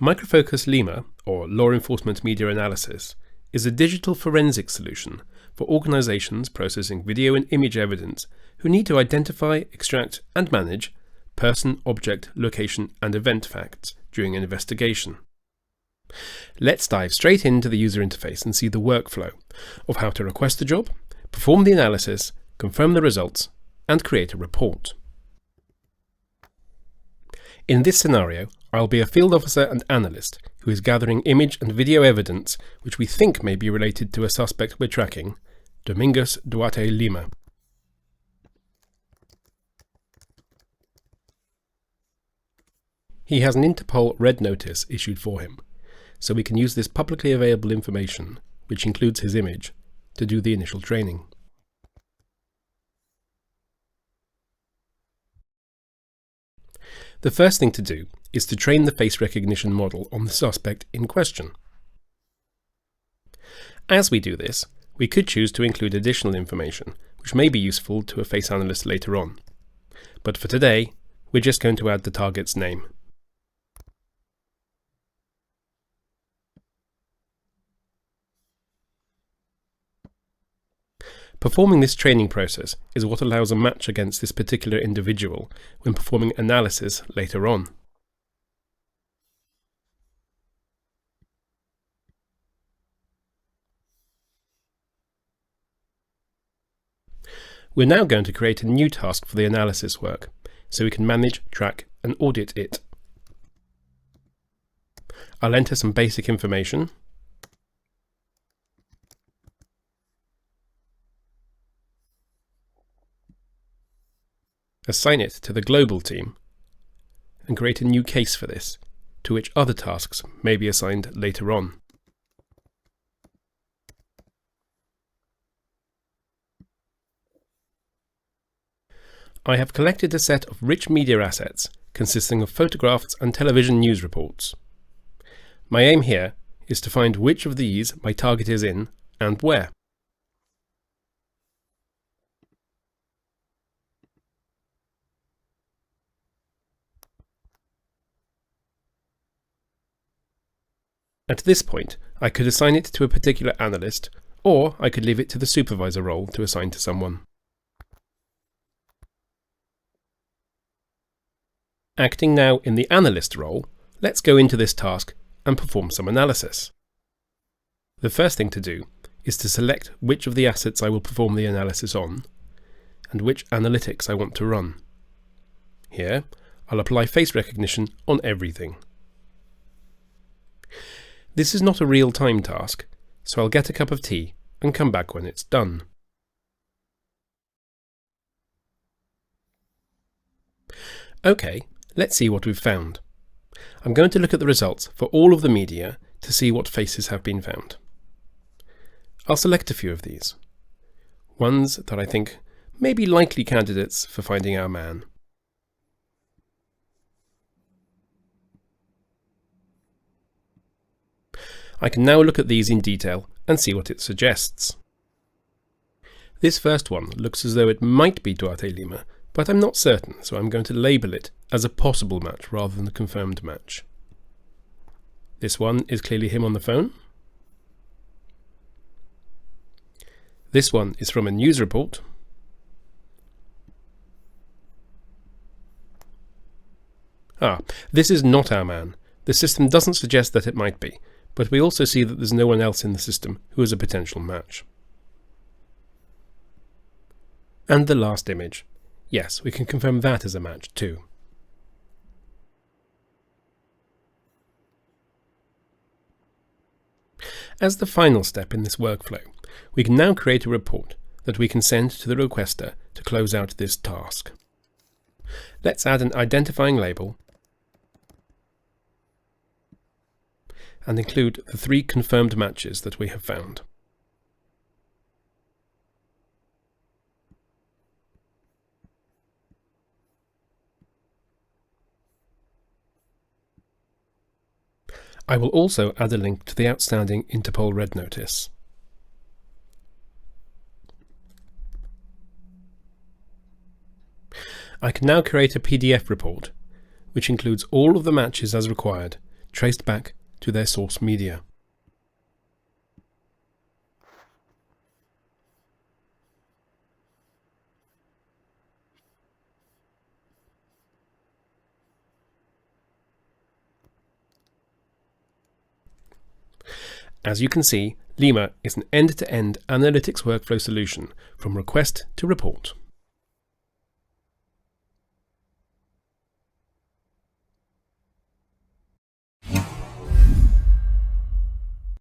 Microfocus LEMA, or Law Enforcement Media Analysis, is a digital forensic solution for organizations processing video and image evidence who need to identify, extract and manage person, object, location and event facts during an investigation. Let's dive straight into the user interface and see the workflow of how to request a job, perform the analysis, confirm the results, and create a report. In this scenario, I'll be a field officer and analyst who is gathering image and video evidence which we think may be related to a suspect we're tracking, Domingos Duarte Lima. He has an Interpol red notice issued for him, so we can use this publicly available information, which includes his image, to do the initial training. The first thing to do is to train the face recognition model on the suspect in question. As we do this, we could choose to include additional information, which may be useful to a face analyst later on. But for today, we're just going to add the target's name. Performing this training process is what allows a match against this particular individual when performing analysis later on. We're now going to create a new task for the analysis work, so we can manage, track and audit it. I'll enter some basic information. Assign it to the global team, and create a new case for this, to which other tasks may be assigned later on. I have collected a set of rich media assets consisting of photographs and television news reports. My aim here is to find which of these my target is in and where. At this point, I could assign it to a particular analyst, or I could leave it to the supervisor role to assign to someone. Acting now in the analyst role, let's go into this task and perform some analysis. The first thing to do is to select which of the assets I will perform the analysis on, and which analytics I want to run. Here, I'll apply face recognition on everything. This is not a real-time task, so I'll get a cup of tea and come back when it's done. OK, let's see what we've found. I'm going to look at the results for all of the media to see what faces have been found. I'll select a few of these, ones that I think may be likely candidates for finding our man. I can now look at these in detail and see what it suggests. This first one looks as though it might be Duarte Lima, but I'm not certain, so I'm going to label it as a possible match rather than a confirmed match. This one is clearly him on the phone. This one is from a news report. This is not our man. The system doesn't suggest that it might be, but we also see that there's no one else in the system who is a potential match. And the last image. Yes, we can confirm that as a match too. As the final step in this workflow, we can now create a report that we can send to the requester to close out this task. Let's add an identifying label and include the 3 confirmed matches that we have found. I will also add a link to the outstanding Interpol red notice. I can now create a PDF report, which includes all of the matches as required, traced back to their source media. As you can see, LEMA is an end-to-end analytics workflow solution from request to report.